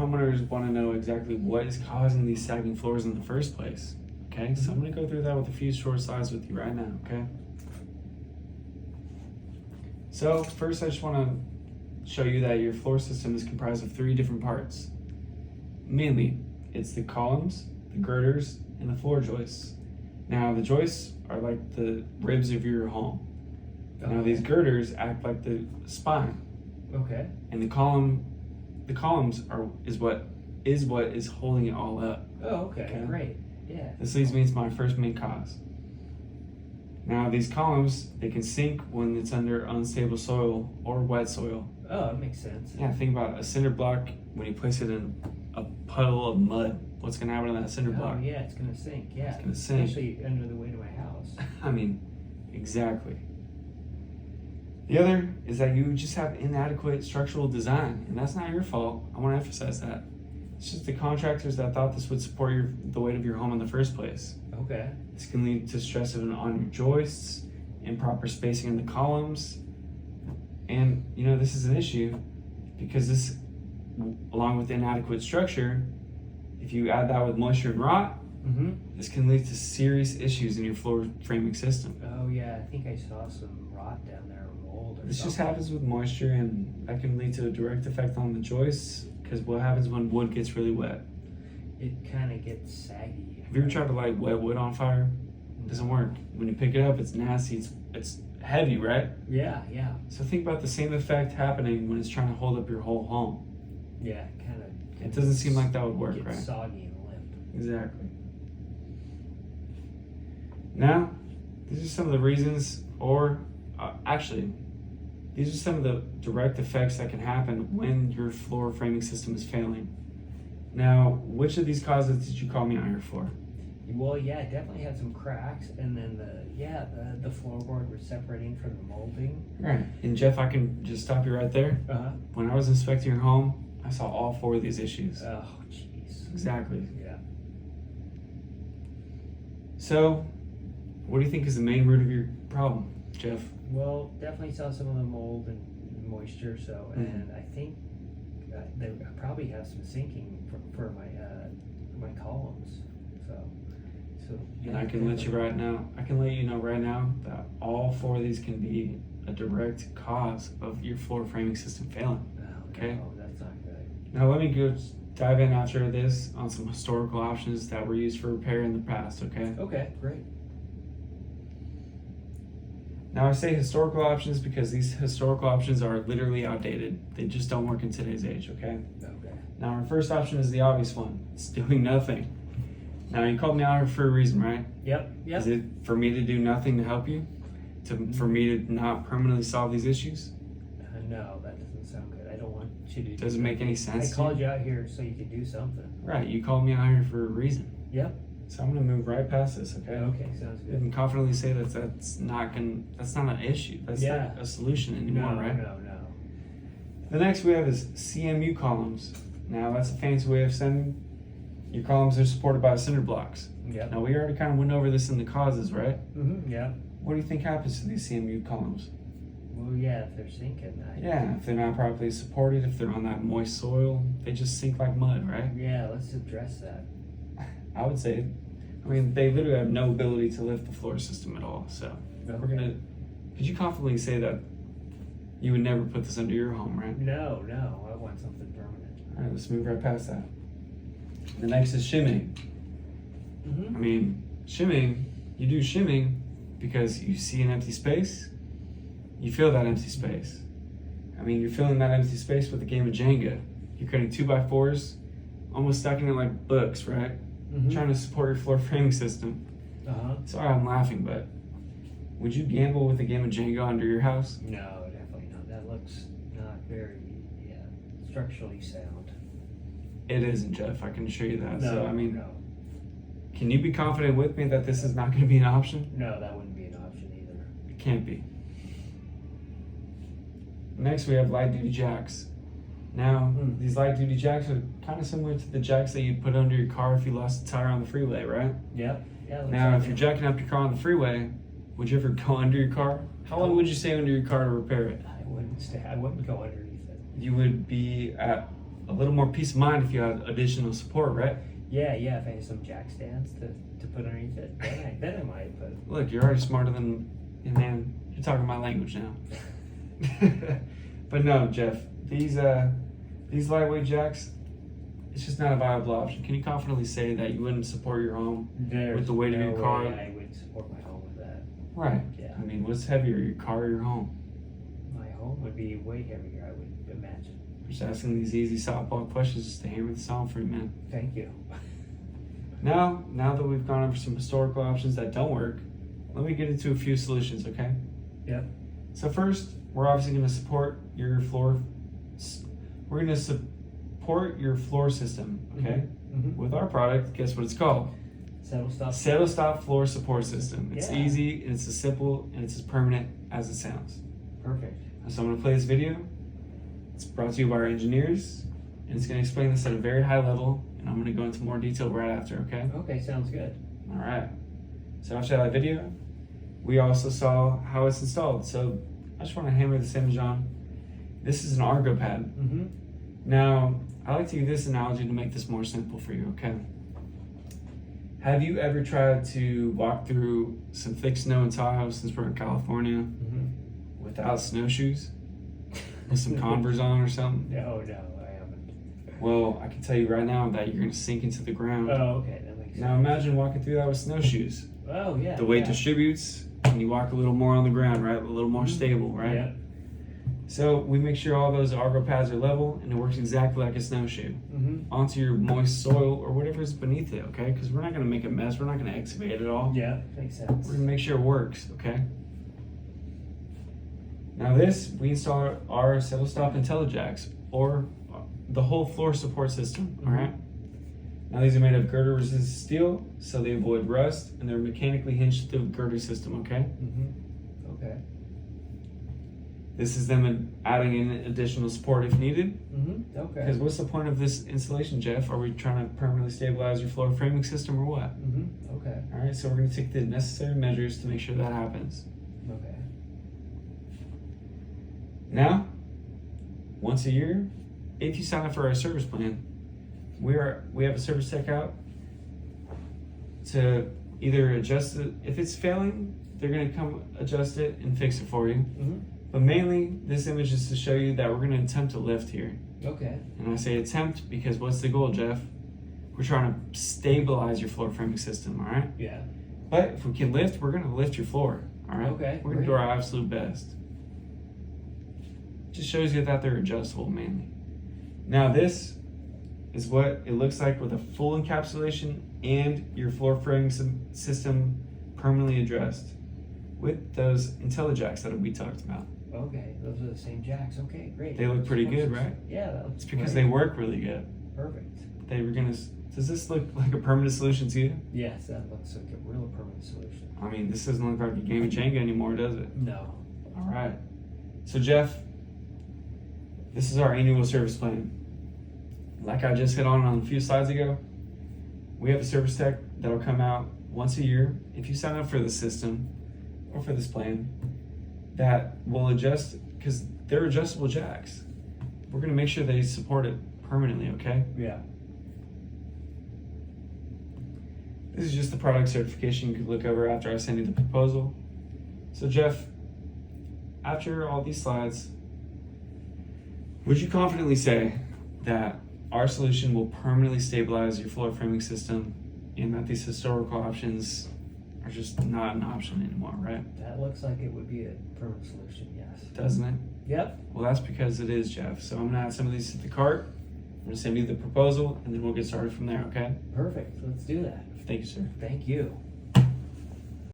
homeowners want to know exactly what is causing these sagging floors in the first place. Okay, so I'm going to go through that with a few short slides with you right now, okay? So first I just want to show you that your floor system is comprised of 3 different parts. Mainly, it's the columns, the girders, and the floor joists. Now the joists are like the ribs of your home. Now these girders act like the spine. Okay. And the columns is what is holding it all up. Oh, okay. Great. Yeah. This leads me to my first main cause. Now these columns, they can sink when it's under unstable soil or wet soil. Oh, that makes sense. Yeah, think about a cinder block. When you place it in a puddle of mud, what's gonna happen to that cinder block? Oh, yeah, it's gonna sink. Yeah, It's gonna sink. Especially under the weight of my house. I mean, exactly. The other is that you just have inadequate structural design, and that's not your fault. I want to emphasize that. It's just the contractors that thought this would support the weight of your home in the first place. Okay. This can lead to stress on your joists, improper spacing in the columns, and this is an issue because this, along with inadequate structure, if you add that with moisture and rot, this can lead to serious issues in your floor framing system. Oh yeah, I think I saw some rot down there, or mold or This just something. happens with moisture, and that can lead to a direct effect on the joists, because what happens when wood gets really wet? It kind of gets saggy. Have you ever tried to light wet wood on fire? It doesn't work. When you pick it up, it's nasty, it's heavy, right? Yeah, yeah. So think about the same effect happening when it's trying to hold up your whole home. Yeah, kind of. It doesn't seem like that would work, right? Soggy and limp. Exactly. Now, these are some of the reasons, or actually, these are some of the direct effects that can happen when your floor framing system is failing. Now, which of these causes did you call me out here for? Well, yeah, it definitely had some cracks, and then the floorboard was separating from the molding. Right. And Jeff, I can just stop you right there. When I was inspecting your home, I saw all 4 of these issues. Oh, jeez. Exactly. Yeah. So, what do you think is the main root of your problem, Jeff? Well, definitely saw some of the mold and moisture. So, and I think they probably have some sinking for my columns. So. And I can let you know right now that all 4 of these can be a direct cause of your floor framing system failing. Oh, Okay. No, that's not good. Now let me go dive in after this on some historical options that were used for repair in the past, okay? Okay, great. Now I say historical options because these historical options are literally outdated. They just don't work in today's age, okay? Okay. Now our first option is the obvious one. It's doing nothing. Now you called me out here for a reason, right? Yep. Is it for me to do nothing to help you? For me to not permanently solve these issues? No, that doesn't sound good. I don't want you to. Doesn't make any sense. I called you out here so you could do something. Right, you called me out here for a reason. Yep. So I'm gonna move right past this, okay? Okay, sounds You good. can confidently say that's not an issue. That's not a solution anymore, No, right? no. The next we have is CMU columns. Now that's a fancy way of saying your columns are supported by cinder blocks. Yep. Now we already kind of went over this in the causes, right? Yeah. What do you think happens to these CMU columns? Well, yeah, if they're sinking. Yeah, if they're not properly supported, if they're on that moist soil, they just sink like mud, right? Yeah, let's address that. I would say, they literally have no ability to lift the floor system at all. So could you confidently say that you would never put this under your home, right? No, I want something permanent. All right, let's move right past that. The next is shimming. Shimming, you do shimming because you see an empty space, you fill that empty space. You're filling that empty space with a game of Jenga. You're creating 2x4s, almost stacking it like books, right? Trying to support your floor framing system. Sorry I'm laughing, but would you gamble with a game of Jenga under your house? No, definitely not. That looks not very structurally sound. It isn't, Jeff. I can assure you that. No, so, can you be confident with me that this is not going to be an option? No, that wouldn't be an option either. It can't be. Next, we have light duty jacks. Now, these light duty jacks are kind of similar to the jacks that you'd put under your car if you lost a tire on the freeway, right? Yep. Yeah. Now, if you're jacking up your car on the freeway, would you ever go under your car? How long would you stay under your car to repair it? I wouldn't go underneath it. You would be at a little more peace of mind if you had additional support, right? Yeah, if I had some jack stands to put underneath it, then I might, but. Look, you're already smarter than, man, you're talking my language now. But no, Jeff, these lightweight jacks, it's just not a viable option. Can you confidently say that you wouldn't support your home with the weight of your car? I would support my home with that. Right. Yeah. I mean, what's heavier, your car or your home? My home would be way heavier, I would imagine. Just asking these easy softball questions just to hammer this on for you, man. Thank you. Now that we've gone over some historical options that don't work, let me get into a few solutions, okay? Yep. So first, we're obviously going to support your floor. We're going to support your floor system, okay? Mm-hmm. With our product, guess what it's called? Settle Stop floor support system. It's Yeah. easy, and it's as simple, and it's as permanent as it sounds. Perfect. So I'm going to play this video. It's brought to you by our engineers, and it's going to explain this at a very high level, and I'm going to go into more detail right after, okay? Okay, sounds good. All right. So after that video, we also saw how it's installed. So I just want to hammer this image on. This is an Argo pad. Mm-hmm. Now, I like to use this analogy to make this more simple for you, okay? Have you ever tried to walk through some thick snow in Tahoe, since we're in California, Mm-hmm. without snowshoes? With some Converse on or something? No, I haven't. Well, I can tell you right now that you're going to sink into the ground. Oh, okay, that makes sense. Now imagine walking through that with snowshoes. Oh, yeah. The weight yeah. distributes, and you walk a little more on the ground, right? A little more stable, right? Yeah. So we make sure all those Argo pads are level, and it works exactly like a snowshoe Mm-hmm. onto your moist soil or whatever is beneath it, okay? Because we're not going to make a mess. We're not going to excavate it all. Yeah, makes sense. We're going to make sure it works, okay? Now this, we install our Settle Stop IntelliJacks, or the whole floor support system, all right? Now these are made of girder-resistant steel, so they avoid rust, and they're mechanically hinged to the girder system, okay? Mm-hmm. Okay. This is them adding in additional support if needed. Mm-hmm. Okay. Because what's the point of this installation, Jeff? Are we trying to permanently stabilize your floor framing system or what? Mm-hmm. Okay. All right, so we're going to take the necessary measures to make sure that happens. Okay. Now, once a year, if you sign up for our service plan, we have a service tech out to either adjust it. If it's failing, they're going to come adjust it and fix it for you. Mm-hmm. But mainly, this image is to show you that we're going to attempt to lift here. Okay. And I say attempt because what's the goal, Jeff? We're trying to stabilize your floor framing system, all right? Yeah. But if we can lift, we're going to lift your floor, all right? Okay, We're going to do great. our absolute best. Just shows you that they're adjustable mainly. Now this is what it looks like with a full encapsulation and your floor framing system permanently addressed with those IntelliJacks that we talked about. Okay. Those are the same jacks. Okay, great. They look pretty good, right? Yeah, that looks It's because great. they work really good. Perfect. They were gonna. Does this look like a permanent solution to you? Yes, that looks like a real permanent solution. I mean, this doesn't look like a game of Jenga anymore, does it? No. All right. So Jeff, this is our annual service plan. Like I just hit on a few slides ago, we have a service tech that'll come out once a year if you sign up for the system or for this plan that will adjust, because they're adjustable jacks. We're going to make sure they support it permanently, okay? Yeah. This is just the product certification you can look over after I send you the proposal. So Jeff, after all these slides, would you confidently say that our solution will permanently stabilize your floor framing system and that these historical options are just not an option anymore, right? That looks like it would be a permanent solution, yes. Doesn't it? Yep. Well, that's because it is, Jeff. So I'm gonna add some of these to the cart. I'm gonna send you the proposal and then we'll get started from there, okay? Perfect. Let's do that. Thank you, sir. Thank you.